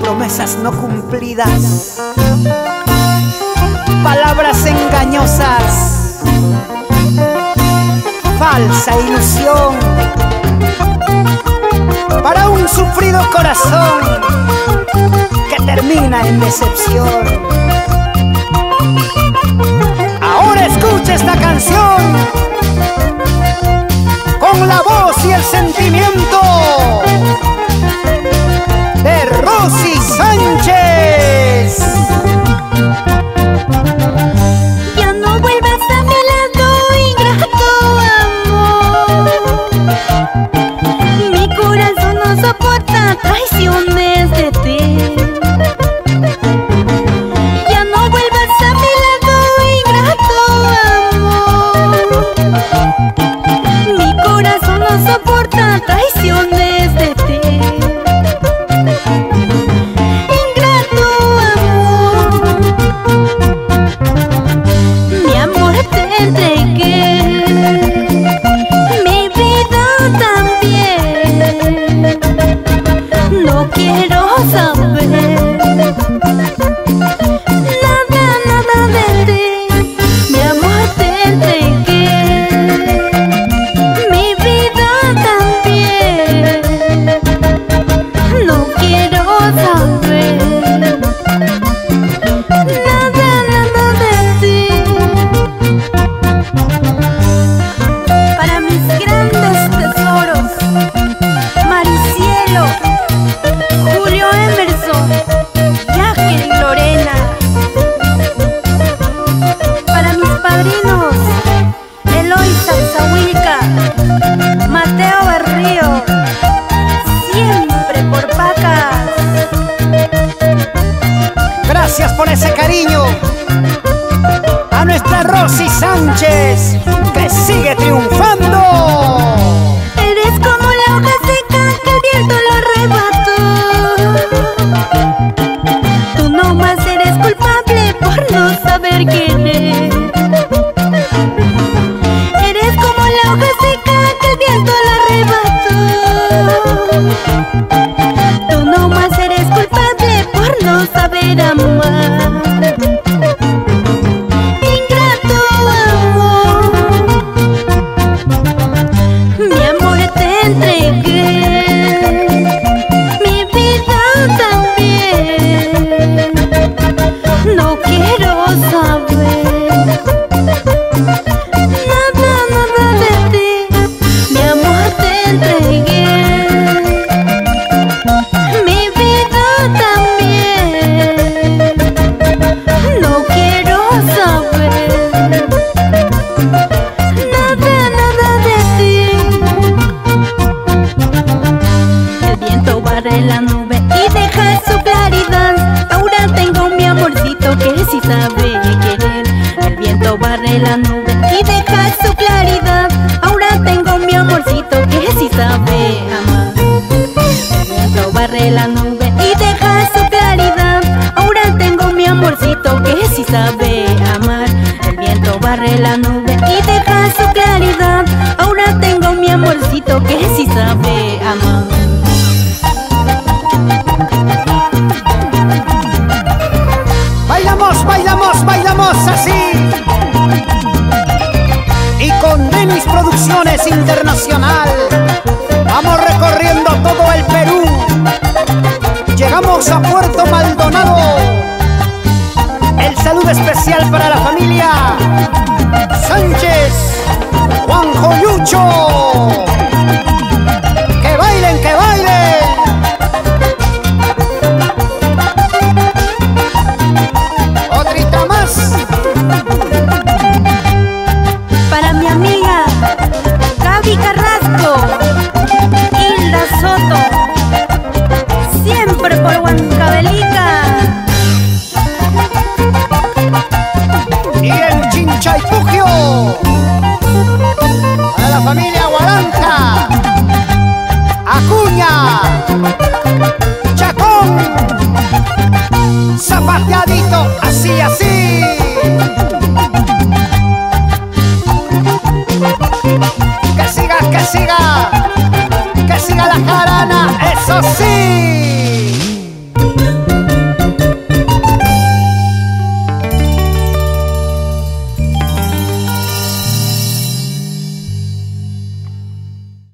Promesas no cumplidas, palabras engañosas, falsa ilusión para un sufrido corazón que termina en decepción. Ahora escucha esta canción con la voz y el sentimiento de Rosy Sánchez. Ya no vuelvas a mi lado, ingrato amor. Mi corazón no soporta traiciones de ti. Ya no vuelvas a mi lado, ingrato amor. Mi corazón no soporta traiciones de ti. Quiero saber nada de ti. Mi amor te entregué, mi vida también. No quiero saber nada de ti. Para mis grandes tesoros, Maricielo, Julio Emerson, Jackie y Lorena. Para mis padrinos, Eloisa Zahuilca, Mateo Berrío, siempre por Pacas. Gracias por ese cariño a nuestra Rosy Sánchez, que sigue triunfando. Eres como la hoja seca que el viento lo arrebató. Tú nomás eres culpable por no saber querer. Eres como la hoja seca que el viento lo arrebató. Tú nomás eres culpable por no saber amar. Ingrato amor, mi amor te entregué, mi vida también. No quiero saber nada de ti. Mi amor te entregué, mi vida también. No quiero saber nada de ti. El viento barre la nube y deja su claridad. Ahora tengo mi amorcito que sí sabe querer. El viento barre la nube y deja su claridad. Ahora tengo mi amorcito que sí sabe amar. El viento barre la nube y deja su claridad. Ahora tengo mi amorcito que sí sabe amar. El viento barre la nube y deja su claridad. Ahora tengo mi amorcito que sí sabe amar. Bailamos así. Y con Denis Producciones Internacional vamos recorriendo todo el Perú. Llegamos a Puerto Maldonado. El saludo especial para la familia Sánchez, Juanjo Yucho. ¡Que bailen, que bailen! Otrita más. Para mi amiga Gaby Carrasco, Hilda Soto, siempre por Huancavelica. Y en Chinchaypugio, para la familia Guaranta, Acuña.